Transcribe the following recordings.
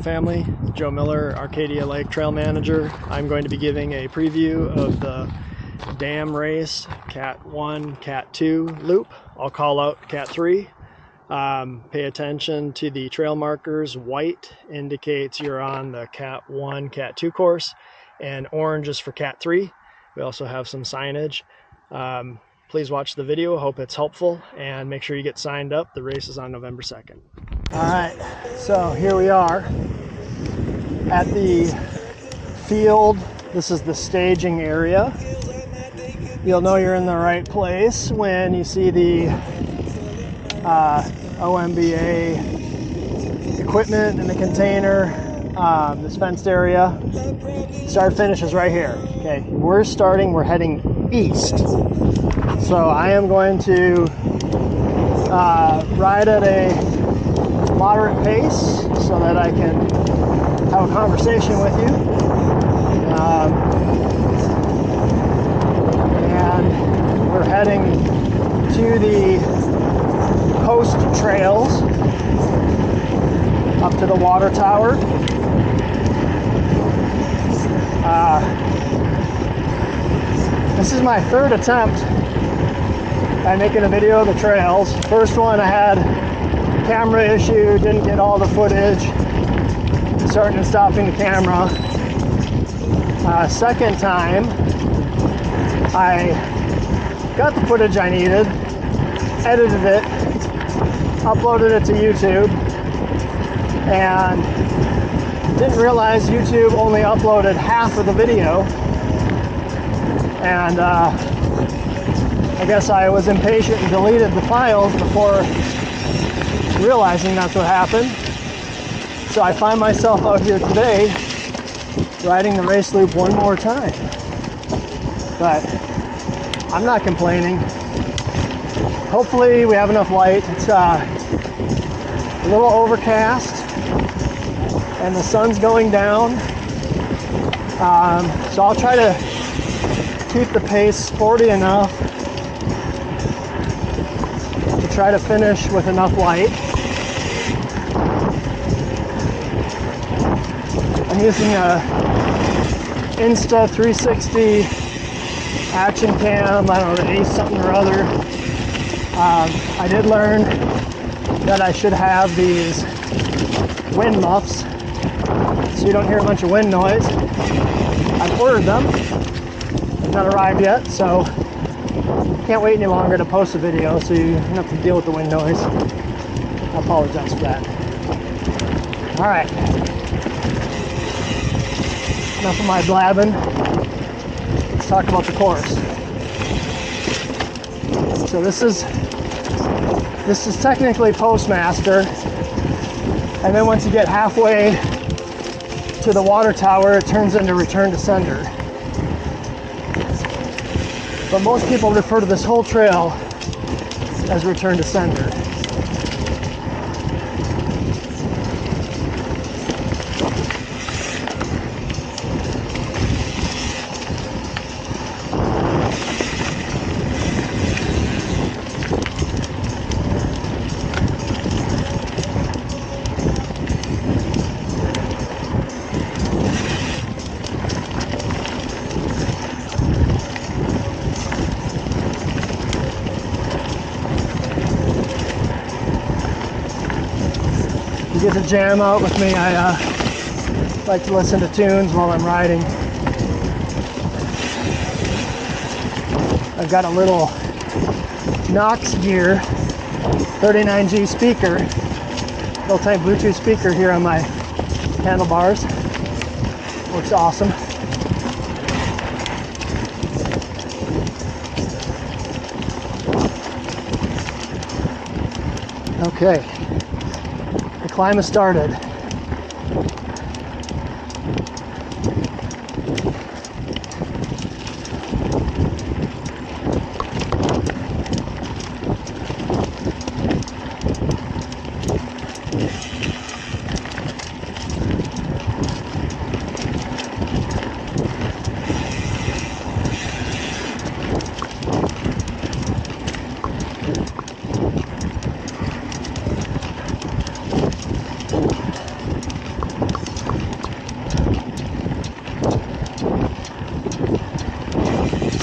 Family, Joe Miller, Arcadia Lake Trail Manager. I'm going to be giving a preview of the dam race, Cat 1, Cat 2 loop. I'll call out Cat 3. Pay attention to the trail markers. White indicates you're on the Cat 1, Cat 2 course, and orange is for Cat 3. We also have some signage. Please watch the video. Hope it's helpful, and make sure you get signed up. The race is on November 2nd. All right, so here we are at the field. This is the staging area. You'll know you're in the right place when you see the OMBA equipment in the container, this fenced area. Start finish is right here. Okay, we're heading east. So I am going to ride at a moderate pace so that I can have a conversation with you. And we're heading to the coast trails up to the water tower. This is my third attempt at making a video of the trails. First one I had a camera issue, didn't get all the footage, starting and stopping the camera. Second time I got the footage I needed, edited it, uploaded it to YouTube, and didn't realize YouTube only uploaded half of the video. And I guess I was impatient and deleted the files before realizing that's what happened. So I find myself out here today riding the race loop one more time. But I'm not complaining. Hopefully we have enough light. It's a little overcast and the sun's going down. So I'll try to keep the pace sporty enough to try to finish with enough light. I'm using a Insta360 action cam, I don't know, the Ace something or other. I did learn that I should have these wind muffs so you don't hear a bunch of wind noise. I've ordered them. They've not arrived yet, so can't wait any longer to post a video so you don't have to deal with the wind noise. I apologize for that. All right. Enough of my blabbing. Let's talk about the course. So this is technically Postmaster, and then once you get halfway to the water tower, it turns into Return to Sender. But most people refer to this whole trail as Return to Sender. You get to jam out with me. I like to listen to tunes while I'm riding. I've got a little Knox Gear 39G speaker, little type Bluetooth speaker here on my handlebars. Works awesome. Okay. The climb has started.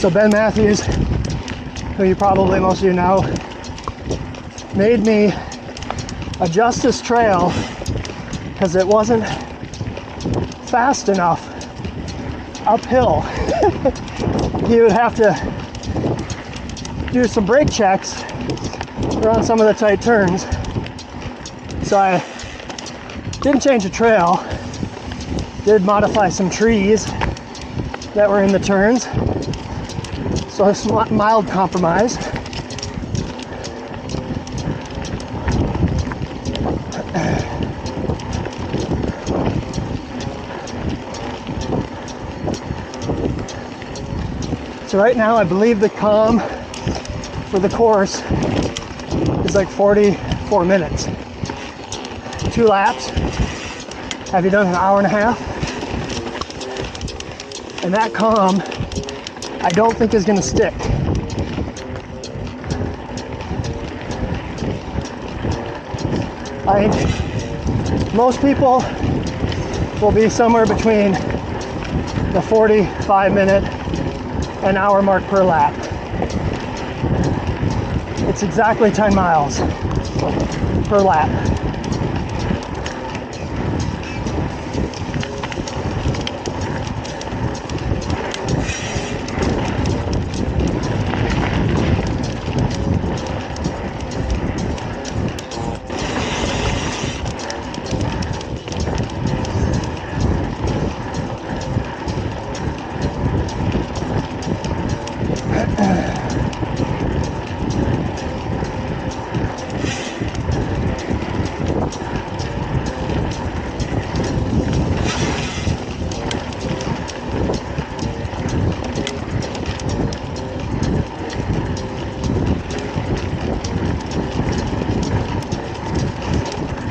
So Ben Matthews, who you probably most of you know, made me adjust this trail because it wasn't fast enough uphill. He would have to do some brake checks around some of the tight turns. So I didn't change the trail, did modify some trees that were in the turns. So it's a mild compromise. So right now I believe the calm for the course is like 44 minutes. 2 laps. Have you done an hour and a half? And that calm, I don't think is going to stick. I think most people will be somewhere between the 45-minute and hour mark per lap. It's exactly 10 miles per lap.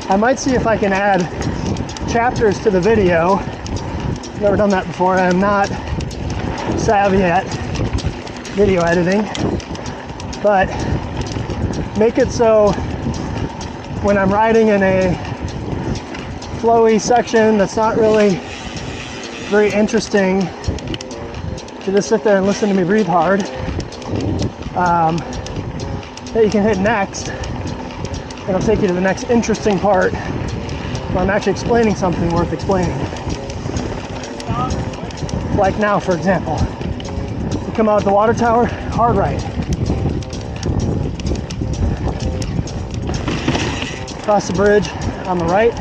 I might see if I can add chapters to the video. Never done that before. I'm not savvy at video editing, but make it so when I'm riding in a flowy section that's not really very interesting to just sit there and listen to me breathe hard, that you can hit next. It'll take you to the next interesting part where I'm actually explaining something worth explaining. Like now, for example. You come out of the water tower, hard right. Cross the bridge on the right.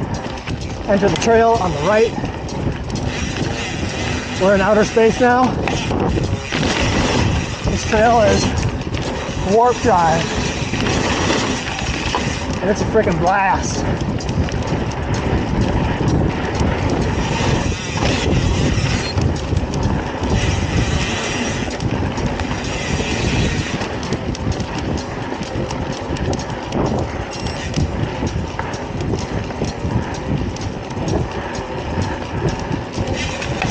Enter the trail on the right. We're in outer space now. This trail is warp drive. And it's a freaking blast.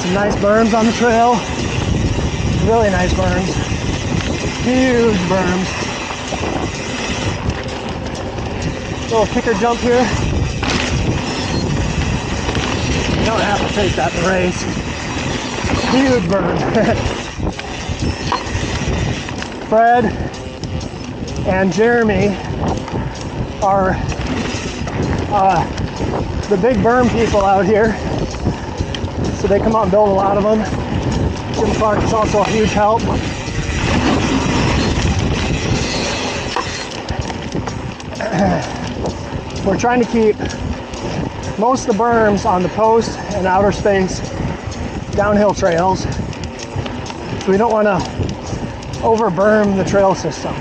Some nice berms on the trail. Really nice berms. Huge berms. Little kicker jump here. You don't have to take that in the race. Huge burn. Fred and Jeremy are the big berm people out here. So they come out and build a lot of them. Jim Clark is also a huge help. We're trying to keep most of the berms on the post and outer space downhill trails. So we don't want to over berm the trail system.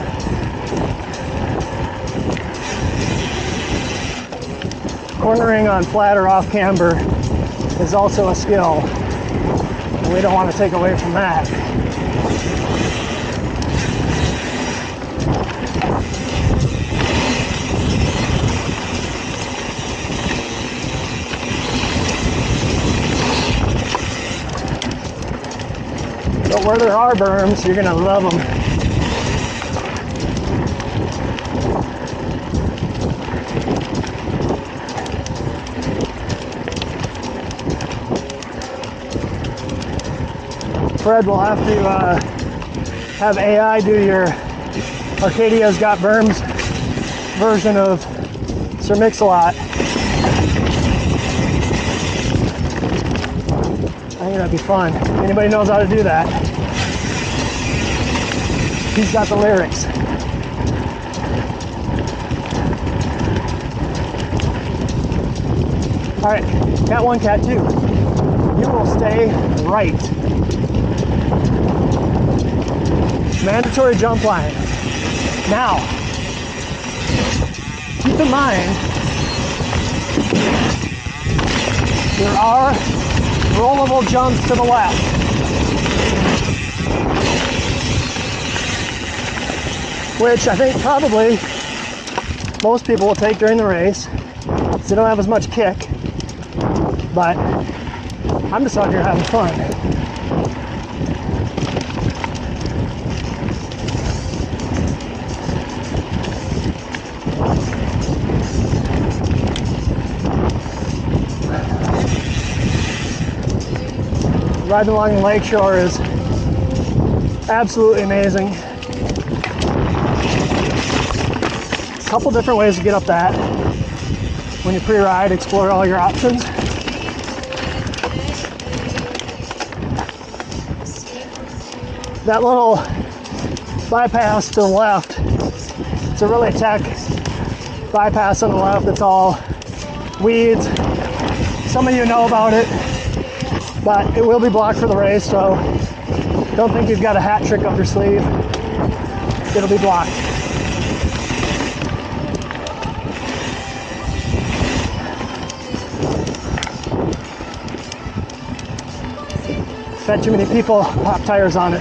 Cornering on flat or off camber is also a skill. And we don't want to take away from that. But where there are berms, you're gonna love them. Fred will have to have AI do your Arcadia's Got Berms version of Sir Mix-a-Lot. I think that'd be fun. Anybody knows how to do that? He's got the lyrics. All right, cat 1, cat 2. You will stay right. Mandatory jump line. Now, keep in mind, there are rollable jumps to the left. Which I think probably most people will take during the race. So they don't have as much kick. But I'm just out here having fun. Riding along the lakeshore is absolutely amazing. A couple different ways to get up that. When you pre-ride, explore all your options. That little bypass to the left, it's a really tech bypass on the left. It's all weeds. Some of you know about it, but it will be blocked for the race, so don't think you've got a hat trick up your sleeve. It'll be blocked. Bet too many people pop tires on it.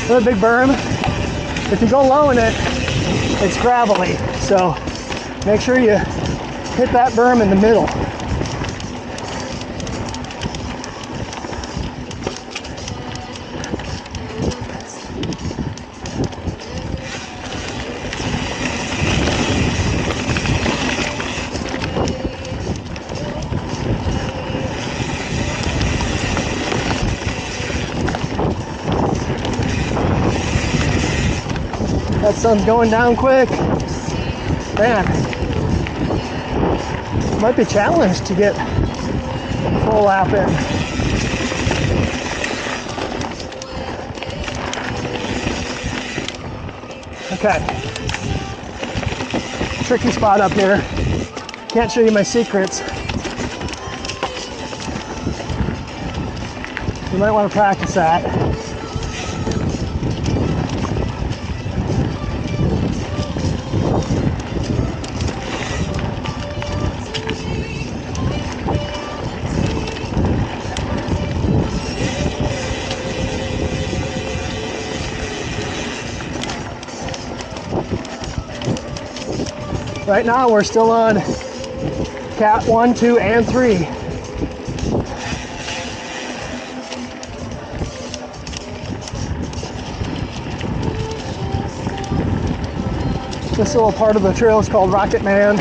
Another big berm. If you go low in it, it's gravelly. So make sure you hit that berm in the middle. That sun's going down quick. Man, might be challenged to get full lap in. Okay. Tricky spot up here. Can't show you my secrets. You might want to practice that. Right now we're still on cat 1, 2, and 3. This little part of the trail is called Rocket Man.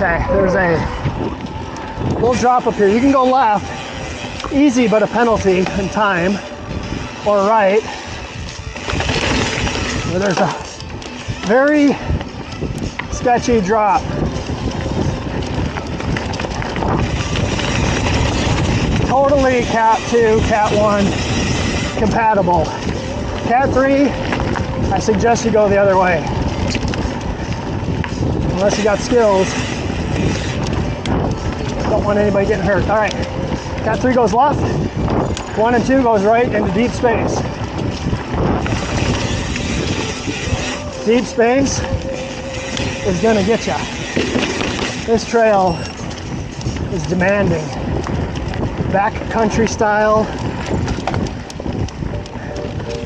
Okay, there's a little drop up here. You can go left, easy but a penalty in time, or right, where there's a very sketchy drop. Totally cat 2, cat 1 compatible. Cat 3, I suggest you go the other way. Unless you got skills. Don't want anybody getting hurt. All right, cat 3 goes left, 1 and 2 goes right into deep space. Deep space is gonna get you. This trail is demanding. Back country style.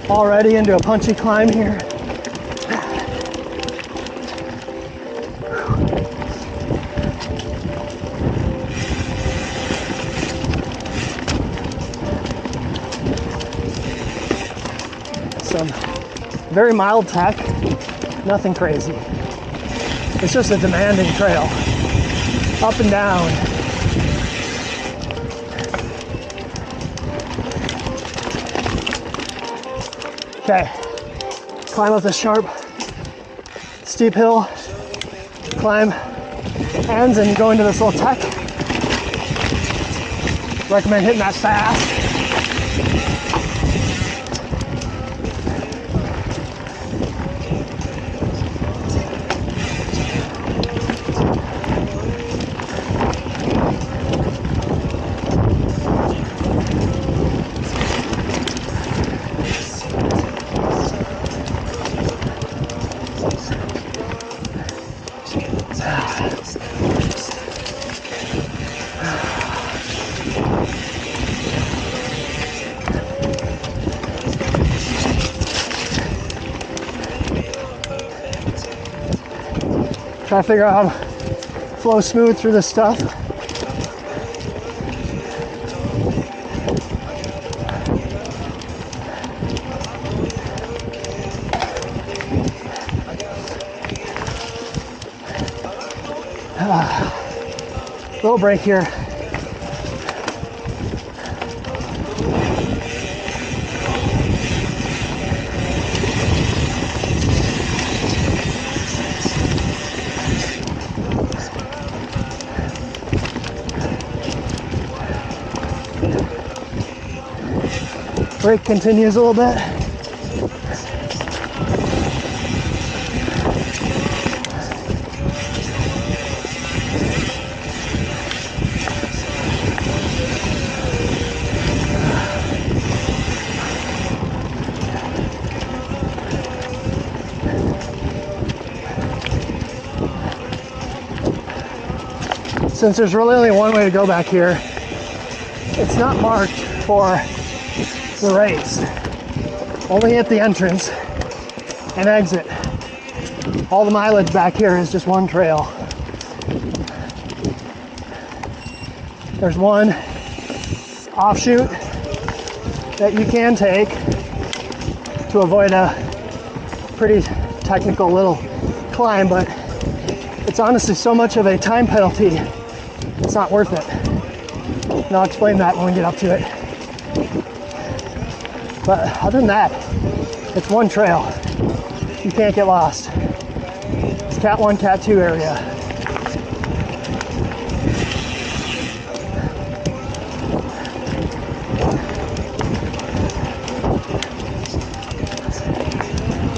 Already into a punchy climb here. Very mild tech, nothing crazy. It's just a demanding trail, up and down. Okay, climb up this sharp, steep hill, climb ends, and you go into this little tech. Recommend hitting that fast. Try to figure out how to flow smooth through this stuff. Little break here. Break continues a little bit. Since there's really only one way to go back here, it's not marked for the race. Only at the entrance and exit. All the mileage back here is just one trail. There's one offshoot that you can take to avoid a pretty technical little climb, but it's honestly so much of a time penalty, it's not worth it. And I'll explain that when we get up to it. But other than that, it's one trail. You can't get lost. It's Cat 1, Cat 2 area.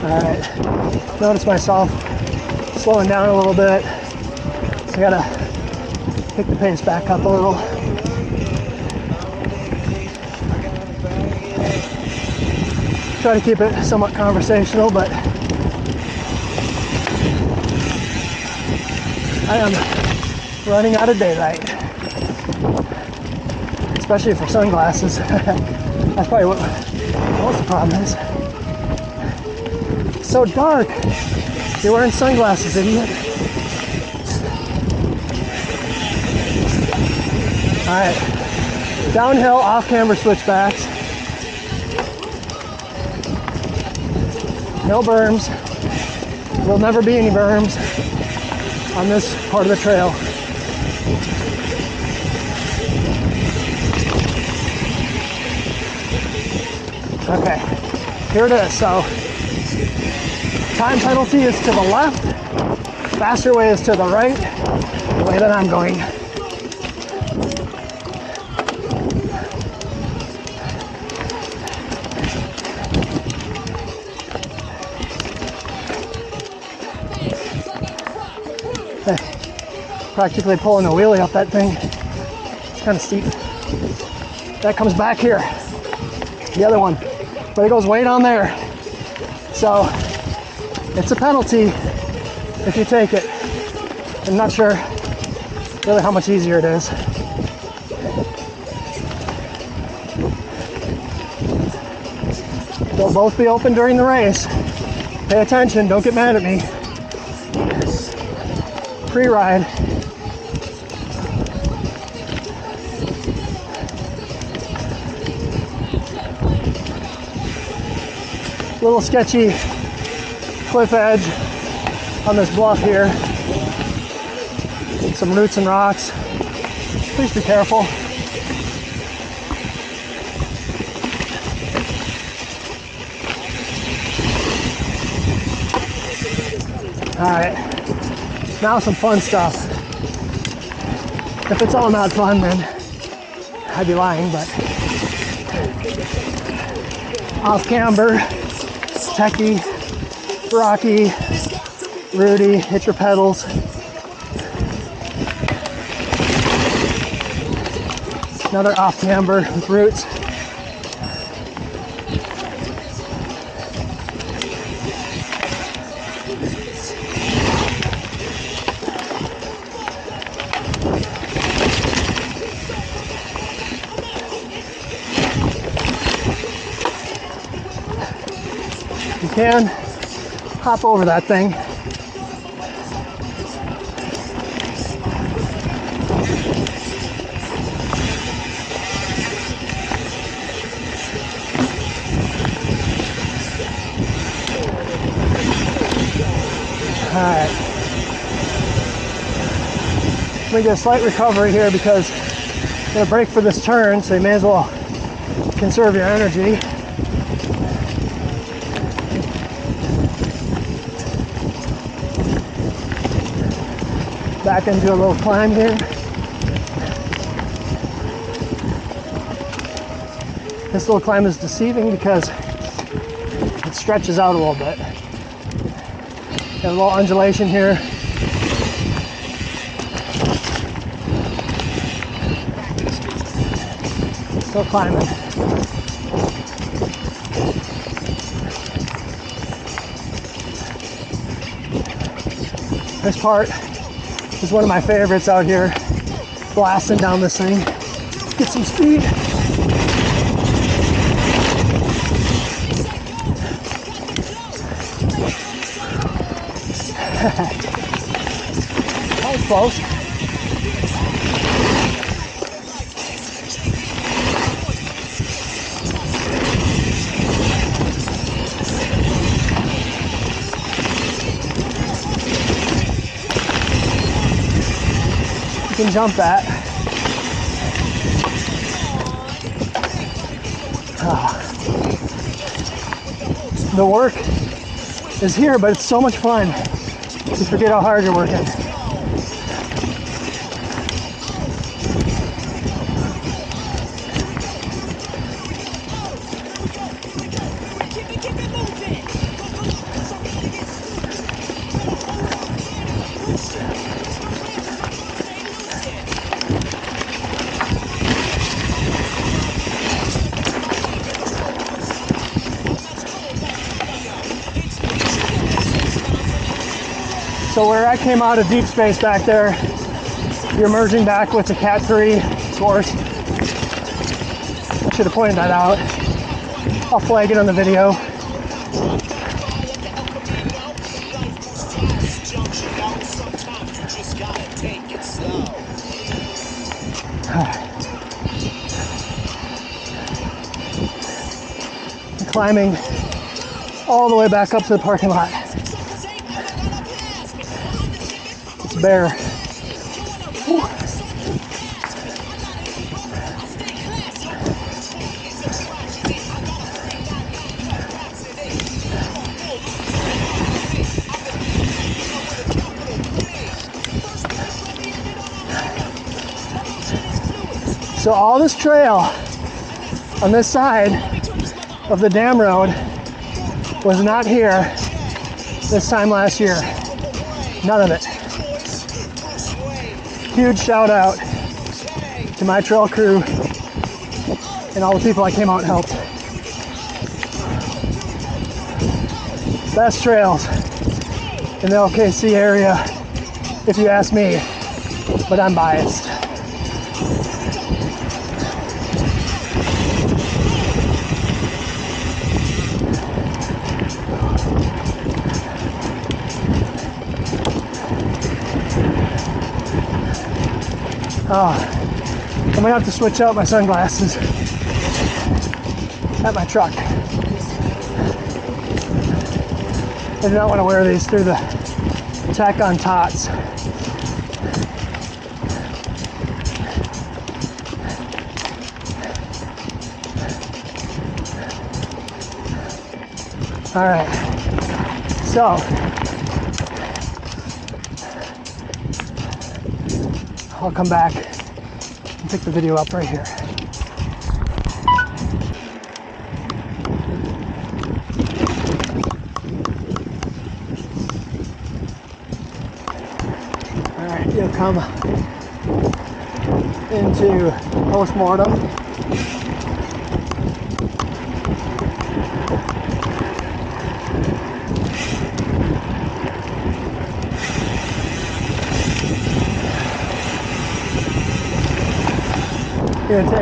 All right, notice myself slowing down a little bit. I gotta pick the pace back up a little. Try to keep it somewhat conversational, but I am running out of daylight, especially for sunglasses. That's probably what most of the problem is. It's so dark. You're wearing sunglasses, idiot. All right, downhill, off-camber switchbacks. No berms. There'll never be any berms on this part of the trail. Okay, here it is. So, time penalty is to the left, faster way is to the right, the way that I'm going. Practically pulling a wheelie up that thing. It's kind of steep. That comes back here. The other one. But it goes way down there. So it's a penalty if you take it. I'm not sure really how much easier it is. They'll both be open during the race. Pay attention, don't get mad at me. Pre-ride. Little sketchy cliff edge on this bluff here. Some roots and rocks. Please be careful. Alright, now some fun stuff. If it's all not fun, then I'd be lying, but off camber, techie, rocky, rooty, hit your pedals. Another off camber with roots. You can hop over that thing. Alright. We get a slight recovery here because I'm going to brake for this turn, so you may as well conserve your energy. Back into a little climb here. This little climb is deceiving because it stretches out a little bit. Got a little undulation here. Still climbing. This part is one of my favorites out here. Blasting down this thing. Get some speed. That was close. You can jump that. The work is here, but it's so much fun. You forget how hard you're working. So where I came out of deep space back there, you're merging back with the Cat 3 source. I should have pointed that out. I'll flag it on the video. Climbing all the way back up to the parking lot. It's bare. Whew. So all this trail on this side of the dam road was not here this time last year. None of it. Huge shout out to my trail crew and all the people I came out and helped. Best trails in the LKC area, if you ask me, but I'm biased. I might have to switch out my sunglasses at my truck. do not want to wear these through the tack on tots. All right, so I'll come back and pick the video up right here. All right, you'll come into postmortem. You're gonna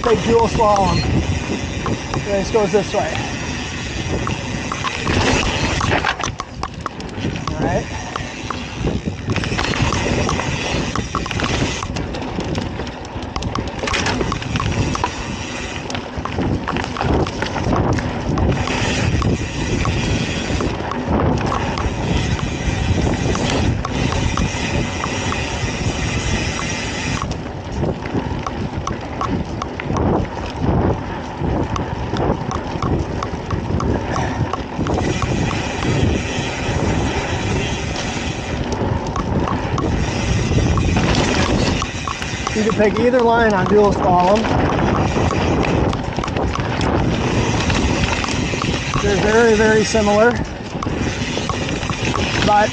take dual slalom. Race goes this way. All right. You can pick either line on dual slalom. They're very, very similar, but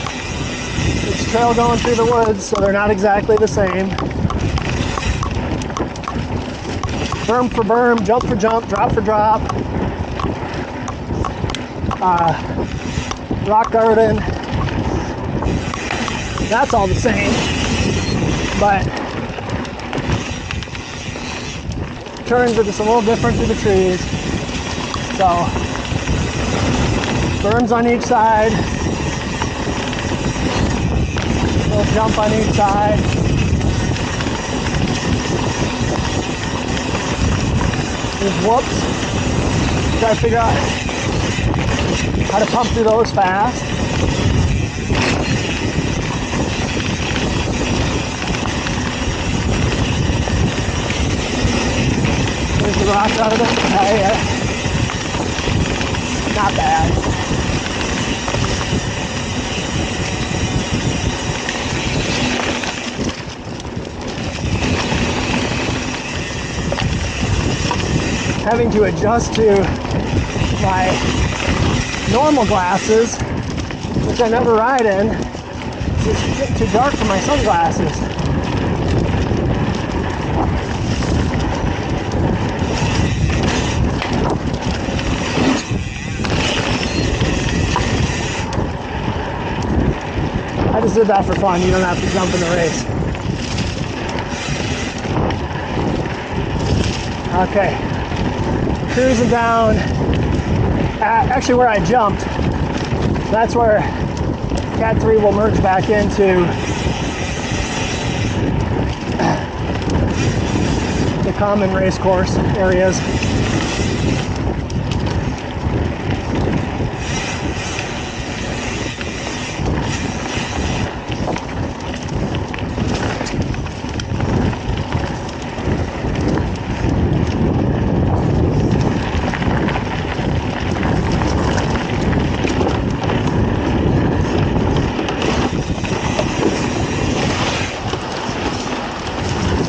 it's trail going through the woods, so they're not exactly the same. Berm for berm, jump for jump, drop for drop. Rock garden. That's all the same, but turns are just a little different through the trees. So, berms on each side, little jump on each side. There's whoops. Try to figure out how to pump through those fast. There's the rock out of it. Yeah. Not bad. Having to adjust to my normal glasses, which I never ride in. It's getting too dark for my sunglasses. I just did that for fun. You don't have to jump in the race. Okay. Cruising down. Actually, where I jumped, that's where Cat 3 will merge back into the common race course areas.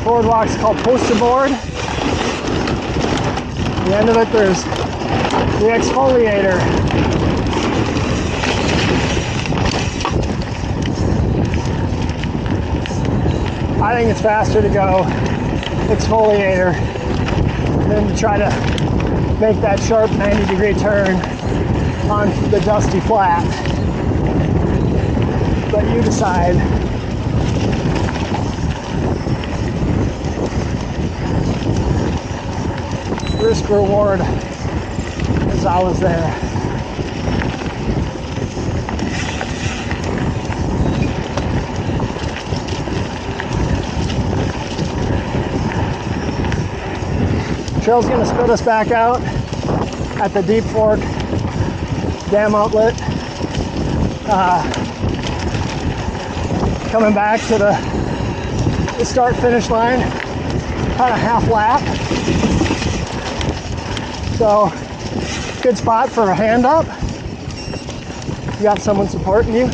Boardwalk's called Poster Board. At the end of it, there's the exfoliator. I think it's faster to go exfoliator than to try to make that sharp 90-degree turn on the dusty flat. But you decide. Risk reward as I was there. Trail's gonna spit us back out at the deep fork dam outlet. Coming back to the start finish line, kind of half lap. So good spot for a hand up. You got someone supporting you.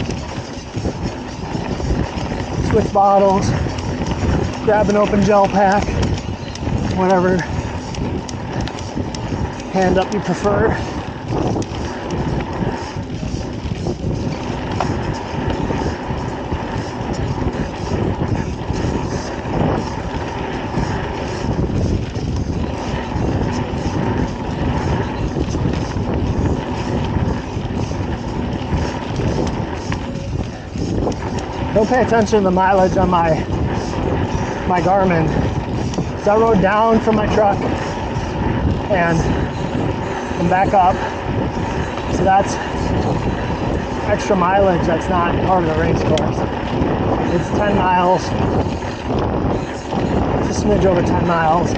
Switch bottles, grab an open gel pack, whatever hand up you prefer. Don't pay attention to the mileage on my Garmin. So I rode down from my truck and back up. So that's extra mileage that's not part of the race course. It's 10 miles. It's a smidge over 10 miles.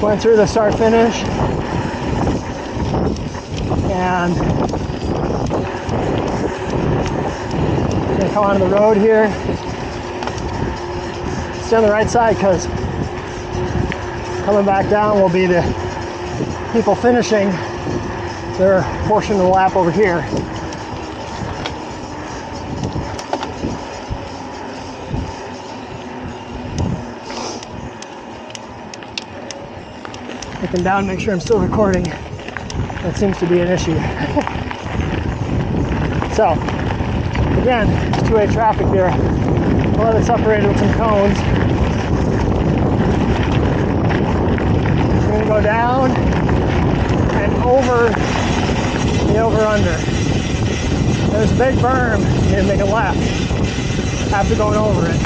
Went through the start finish and gonna come onto the road here. Stay on the right side because coming back down will be the people finishing their portion of the lap over here. Looking down, make sure I'm still recording. That seems to be an issue. So, again, two-way traffic here. We'll have it separated with some cones. We're going to go down and over the over-under. There's a big berm. You're going to make a left after going over it.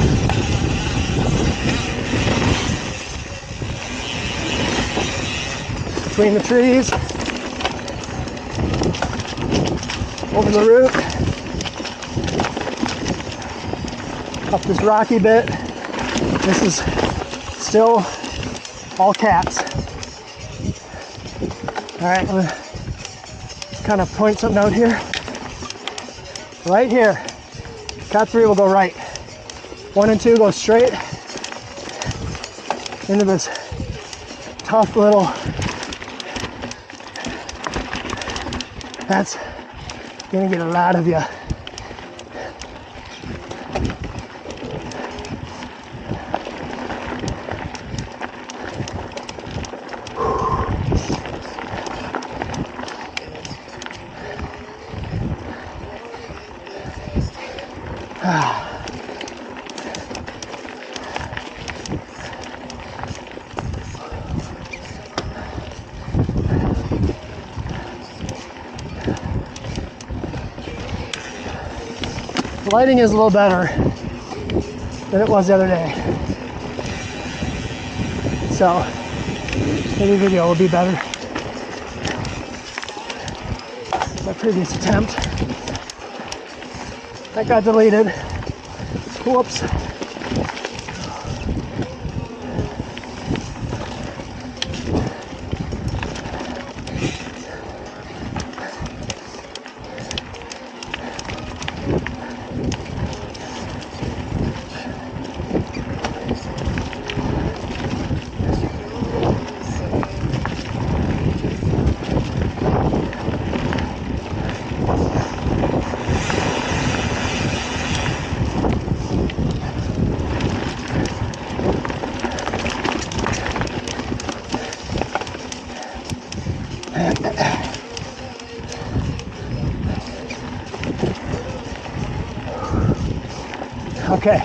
Between the trees, over the root, up this rocky bit. This is still all cats. All right, I'm gonna kind of point something out here. Right here, cat 3 will go right. 1 and 2 go straight into this tough little. That's gonna get a lot of you. The lighting is a little better than it was the other day. So maybe video will be better. My previous attempt. That got deleted. Whoops. Okay,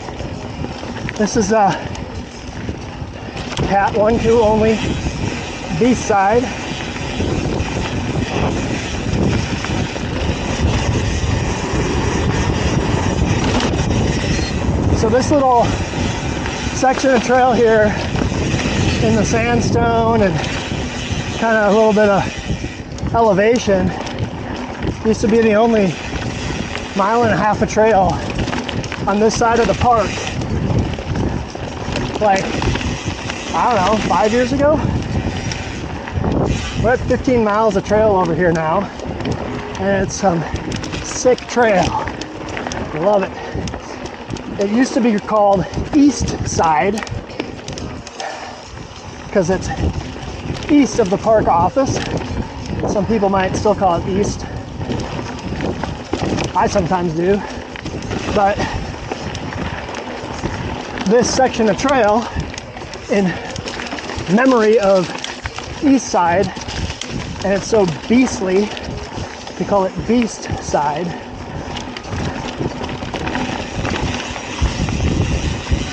this is cat 1, 2 only, beast side. So this little section of trail here in the sandstone and kind of a little bit of elevation used to be the only 1.5 mile of trail on this side of the park. like, I don't know, 5 years ago. We're at 15 miles of trail over here now, and it's some sick trail. Love it. It used to be called East Side because it's east of the park office. Some people might still call it East. I sometimes do. But this section of trail, in memory of East Side, and it's so beastly, we call it Beast Side.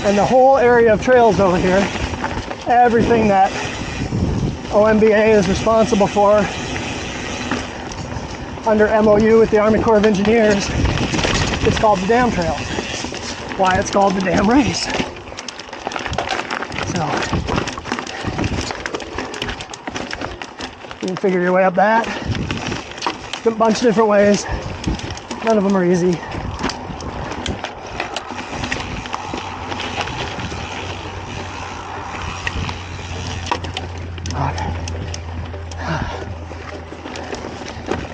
And the whole area of trails over here, everything that OMBA is responsible for under MOU with the Army Corps of Engineers, it's called the Dam Trail. Why it's called the Dam Race. So, you can figure your way up that. A bunch of different ways. None of them are easy.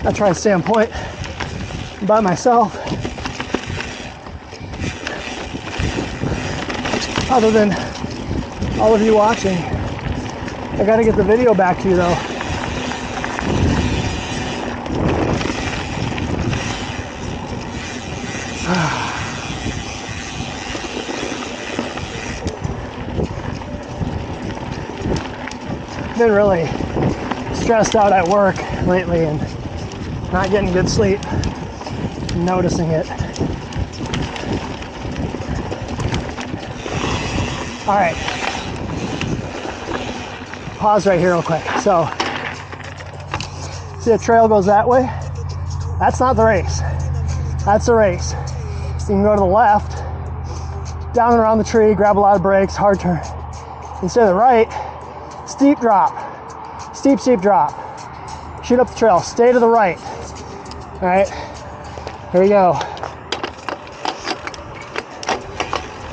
I try to stay on point by myself. Other than all of you watching. I gotta get the video back to you though. Been really stressed out at work lately and not getting good sleep. I'm noticing it. All right. Pause right here real quick. So, see the trail goes that way? That's not the race. That's the race. You can go to the left, down and around the tree, grab a lot of brakes, hard turn. Instead of the right, steep drop. Steep, steep drop. Shoot up the trail. Stay to the right. All right. Here we go.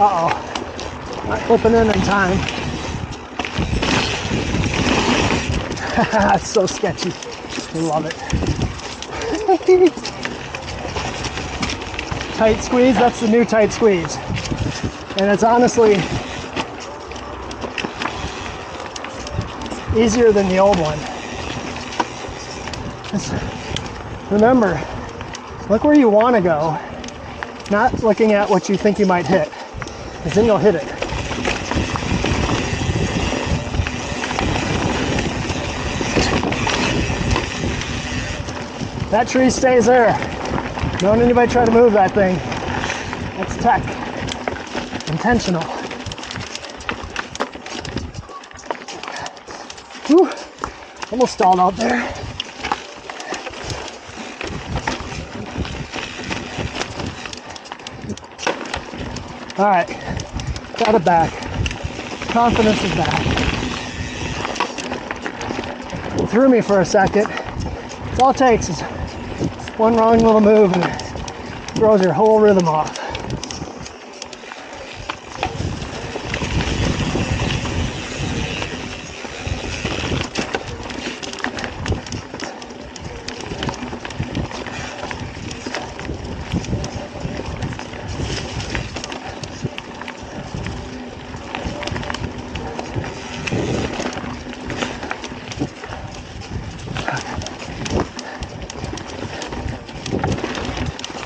Uh-oh. Not flipping in time. That's so sketchy. I love it. Tight squeeze. That's the new tight squeeze. And it's honestly easier than the old one. Remember, look where you want to go, not looking at what you think you might hit, because then you'll hit it. That tree stays there. Don't anybody try to move that thing. That's tech. Intentional. Whew. Almost stalled out there. All right, got it back. Confidence is back. It threw me for a second. It's all it takes is one wrong little move and it throws your whole rhythm off.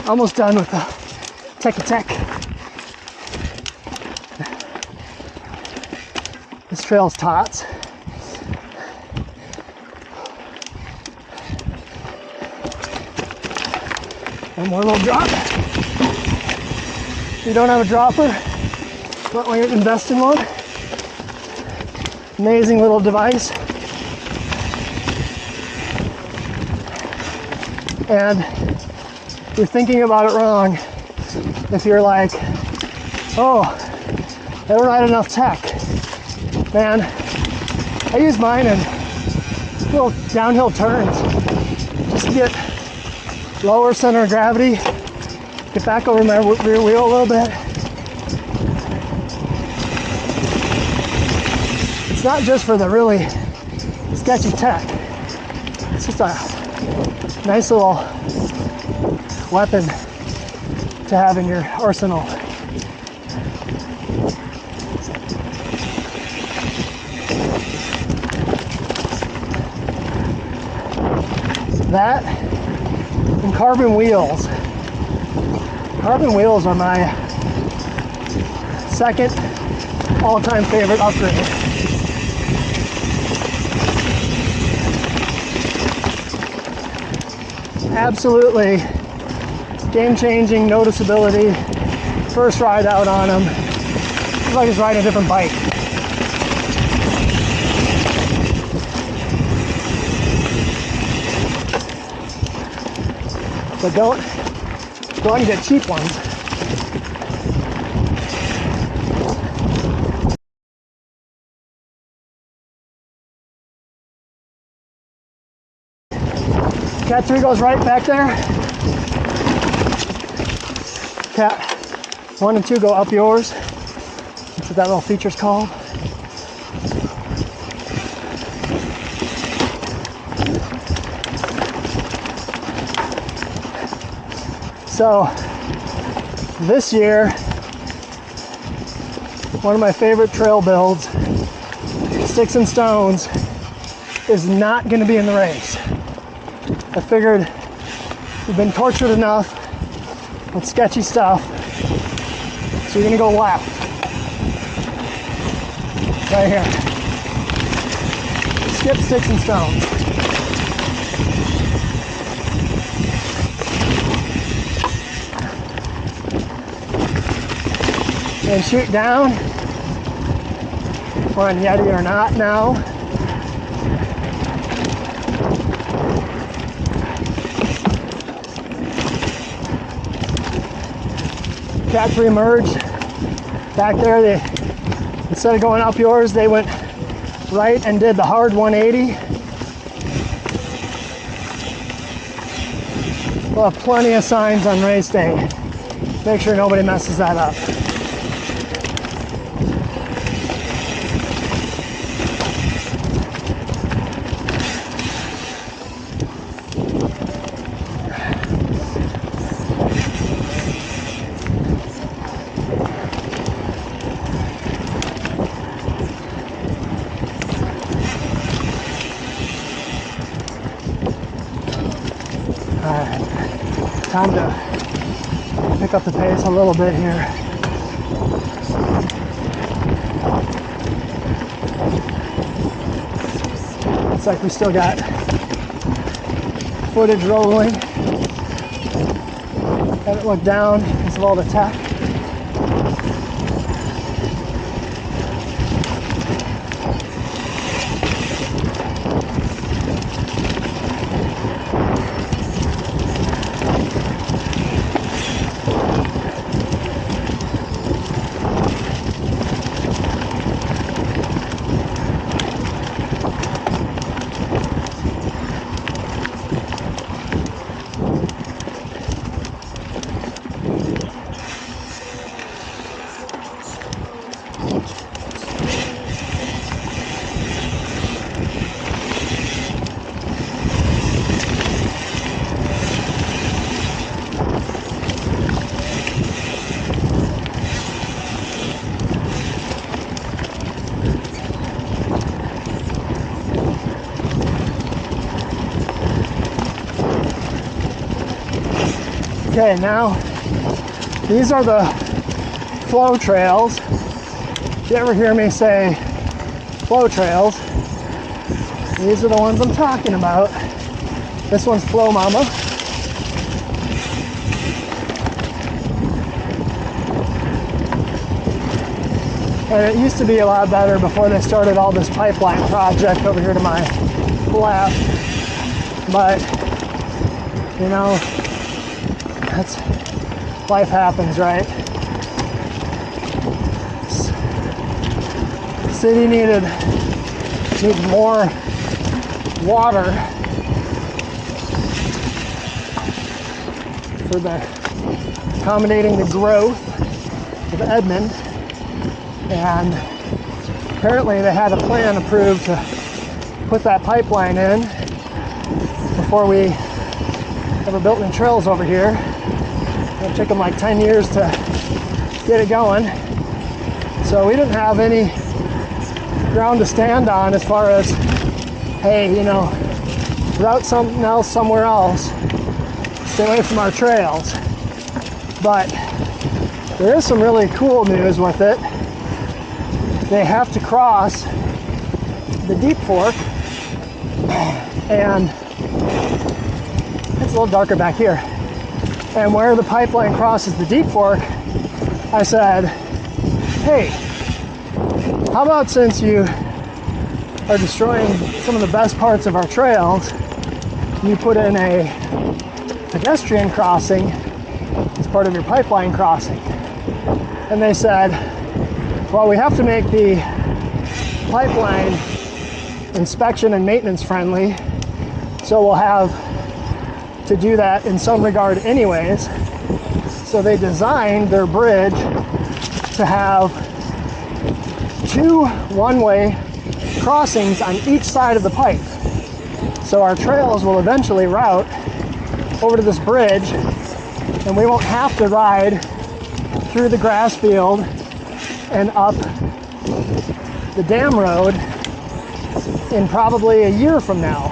Almost done with the tech. This trail's tots. One more little drop. If you don't have a dropper, but when you invest in one, amazing little device. And you're thinking about it wrong if you're like, oh, I don't have enough tech. Man, I use mine in little downhill turns just to get lower center of gravity, get back over my rear wheel a little bit. It's not just for the really sketchy tech. It's just a nice little weapon to have in your arsenal. That and carbon wheels. Carbon wheels are my second all-time favorite upgrade. Absolutely game-changing noticeability. First ride out on them, it's like it's riding a different bike. But don't go out and get cheap ones. Cat 3 goes right back there. Cat 1 and 2 go up yours. That's what that little feature's called. So this year, one of my favorite trail builds, Sticks and Stones, is not going to be in the race. I figured we've been tortured enough with sketchy stuff, so you're going to go left. Right here. Skip Sticks and Stones. And shoot down. We're on Yeti or not now. Cat 3 emerged. Back there, they, instead of going up yours, they went right and did the hard 180. We'll have plenty of signs on race day. Make sure nobody messes that up. Alright, time to pick up the pace a little bit here. Looks like we still got footage rolling. Haven't looked down because of all the tech. Okay, now these are the flow trails. If you ever hear me say flow trails, these are the ones I'm talking about. This one's Flow Mama. And it used to be a lot better before they started all this pipeline project over here to my left. But, you know, that's, life happens, right? City needs more water for accommodating the growth of Edmond, and Apparently they had a plan approved to put that pipeline in before we ever built any trails over here. It took them like 10 years to get it going. So we didn't have any ground to stand on as far as, hey, you know, route something else somewhere else. Stay away from our trails. But there is some really cool news with it. They have to cross the deep fork, and it's a little darker back here. And where the pipeline crosses the deep fork, I said, hey, how about since you are destroying some of the best parts of our trails, you put in a pedestrian crossing as part of your pipeline crossing. And they said, well, we have to make the pipeline inspection and maintenance friendly, so we'll have to do that in some regard anyways. So they designed their bridge to have 2 one-way crossings on each side of the pipe. So our trails will eventually route over to this bridge, and we won't have to ride through the grass field and up the dam road in probably a year from now.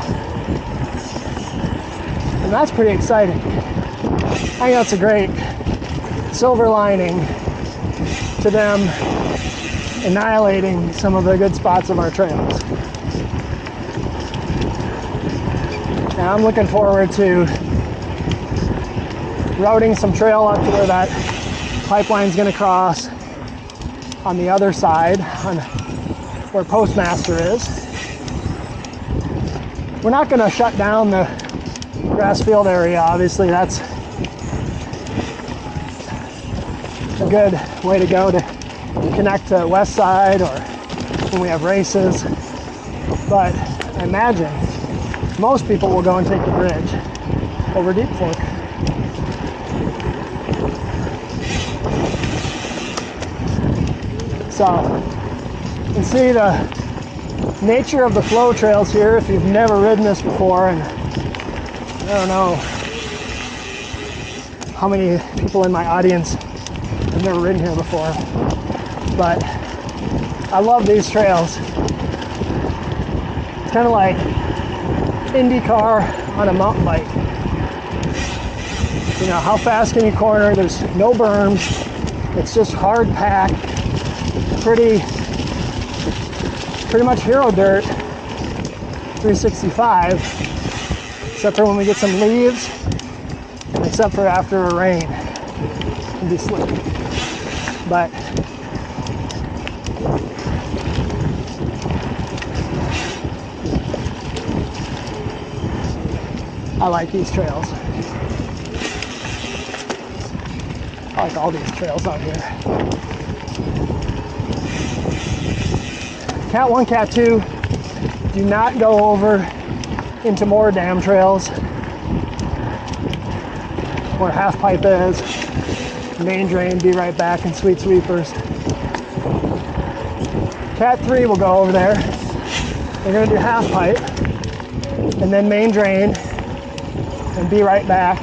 And that's pretty exciting. I think that's a great silver lining to them annihilating some of the good spots of our trails. Now I'm looking forward to routing some trail up to where that pipeline's going to cross on the other side, on where Postmaster is. We're not going to shut down the grass field area, obviously. That's a good way to go to connect to West Side or when we have races. But I imagine most people will go and take the bridge over Deep Fork. So you can see the nature of the flow trails here if you've never ridden this before, and I don't know how many people in my audience have never ridden here before, but I love these trails. It's kind of like IndyCar on a mountain bike. You know, how fast can you corner? There's no berms. It's just hard packed. Pretty much hero dirt 365, except for when we get some leaves, and except for after a rain. It can be slick. But I like these trails. I like all these trails out here. Cat 1, Cat 2, do not go over into more dam trails where half pipe is, main drain, be right back, and sweet sweepers. Cat 3 will go over there. They're going to do half pipe and then main drain and be right back,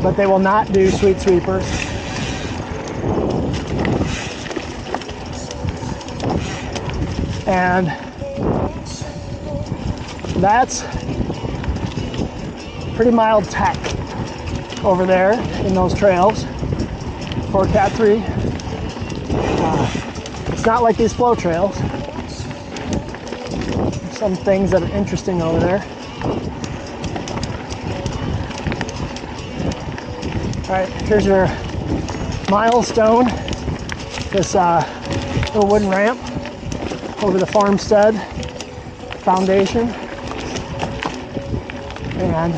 but they will not do sweet sweepers. And that's pretty mild tech over there in those trails for Cat 3. It's not like these flow trails. There's some things that are interesting over there. All right, here's your milestone, this little wooden ramp over the farmstead foundation. And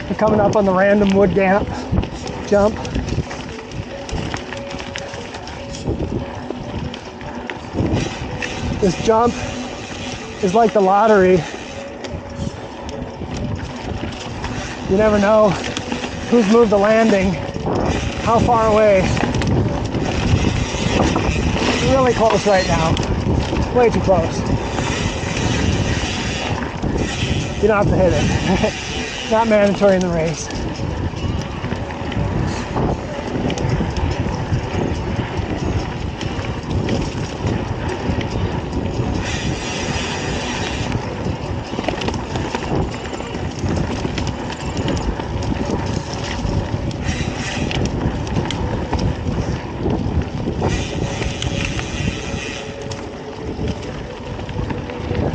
we're coming up on the random wood gap jump. This jump is like the lottery. You never know who's moved the landing, how far away. really close right now. Way too close. You don't have to hit it. Not mandatory in the race.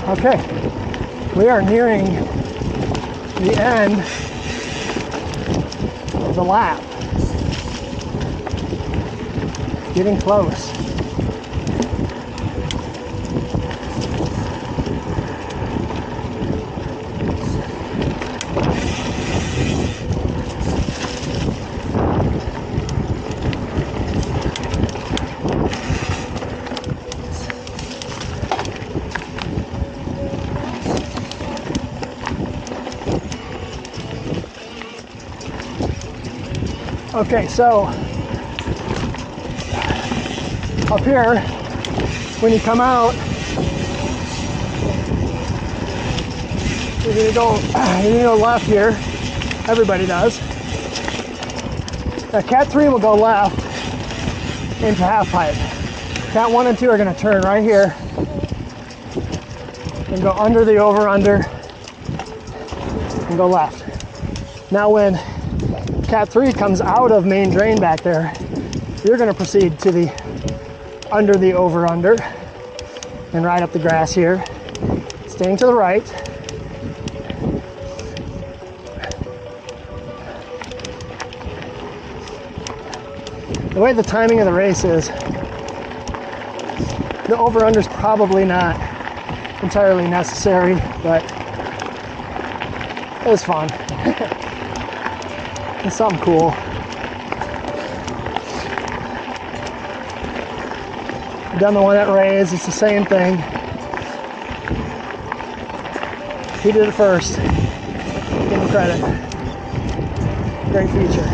Okay, we are nearing the end of the lap. Getting close. Okay, so up here, when you come out, you're gonna go left here. Everybody does. Now, Cat 3 will go left into half pipe. Cat 1 and 2 are gonna turn right here and go under the over-under and go left. Now, when Cat 3 comes out of main drain back there, you're going to proceed to the under the over-under and ride up the grass here, staying to the right. The way the timing of the race is, the over-under is probably not entirely necessary, but it was fun. It's something cool. I've done the one at Ray's, it's the same thing. He did it first. Give him credit. Great feature.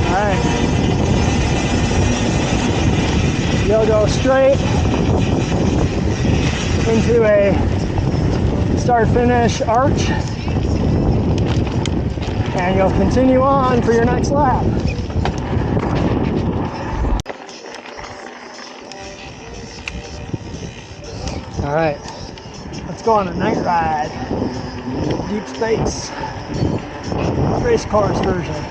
Alright. You'll go straight into a start-finish arch, and you'll continue on for your next lap. All right, let's go on a night ride. Deep space, race course version.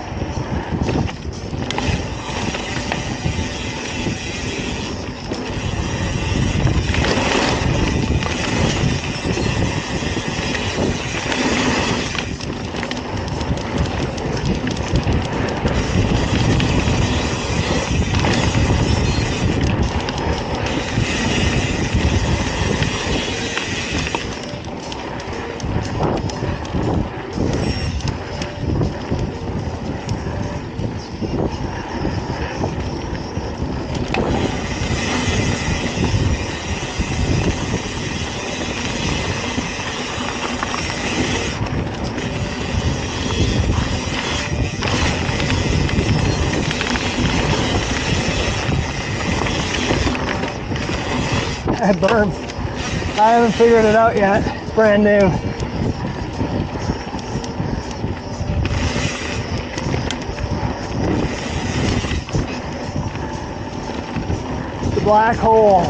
That berm, I haven't figured it out yet. Brand new. The black hole.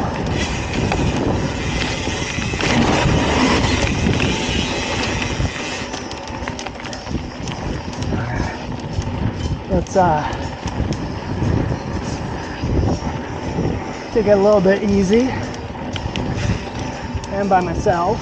Let's take it a little bit easy. And by myself.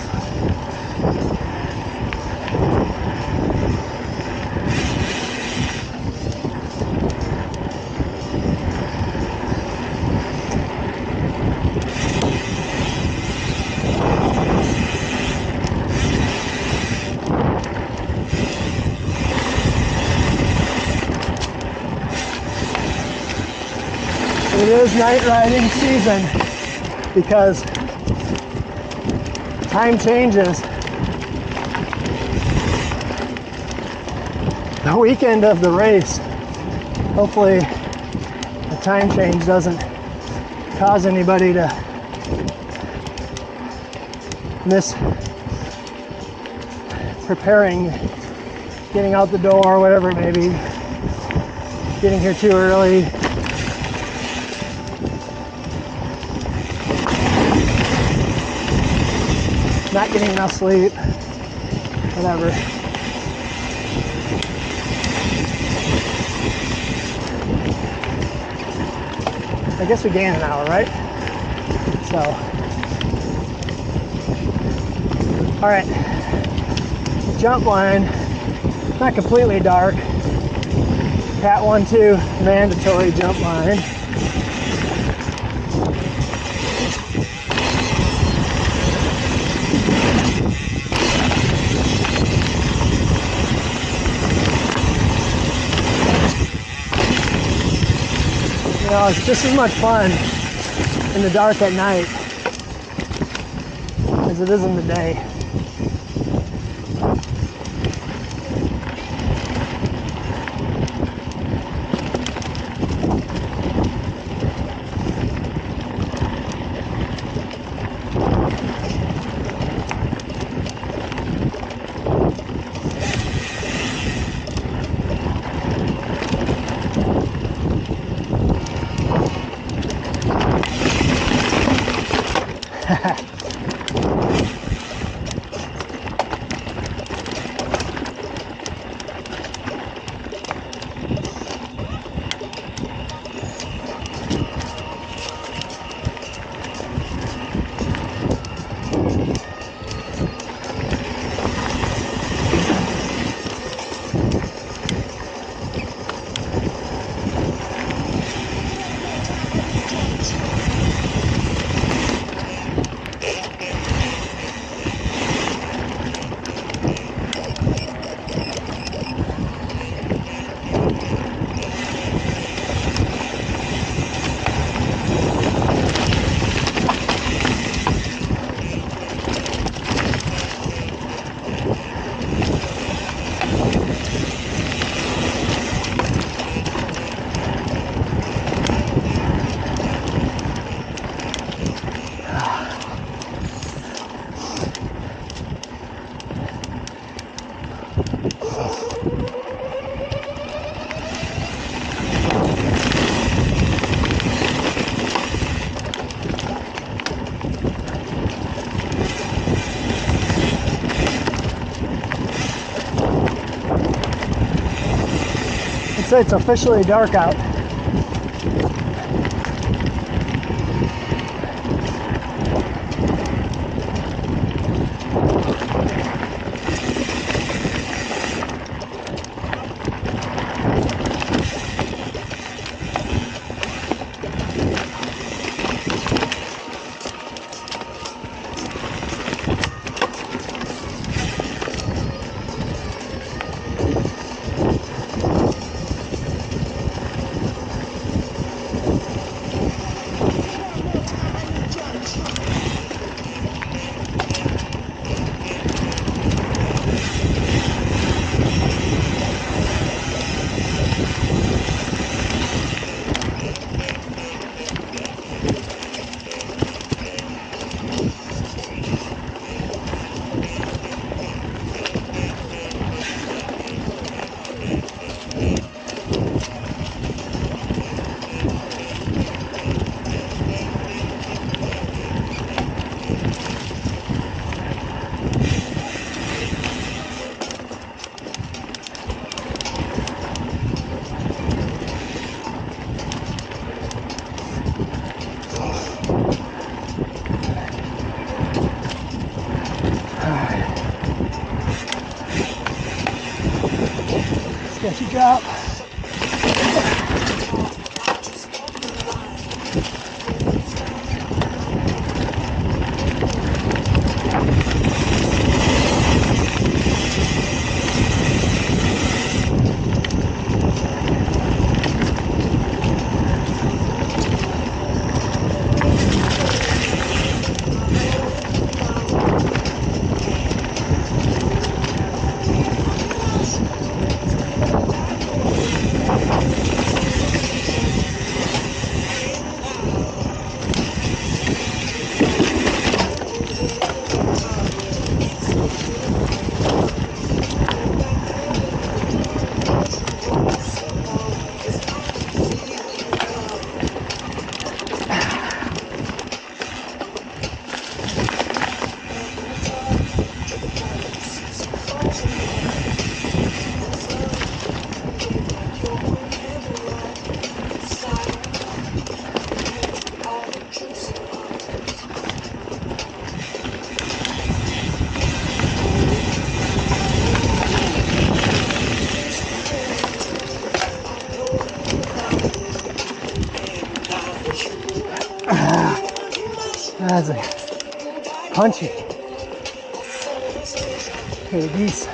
It is night riding season because time changes the weekend of the race. Hopefully the time change doesn't cause anybody to miss preparing, getting out the door, whatever it may be, getting here too early. Not getting enough sleep, whatever. I guess we gained an hour, right? So, all right, jump line, not completely dark. Cat 1-2, mandatory jump line. You know, it's just as much fun in the dark at night as it is in the day. It's officially dark out. Sketchy drop. That's like punchy. Okay, these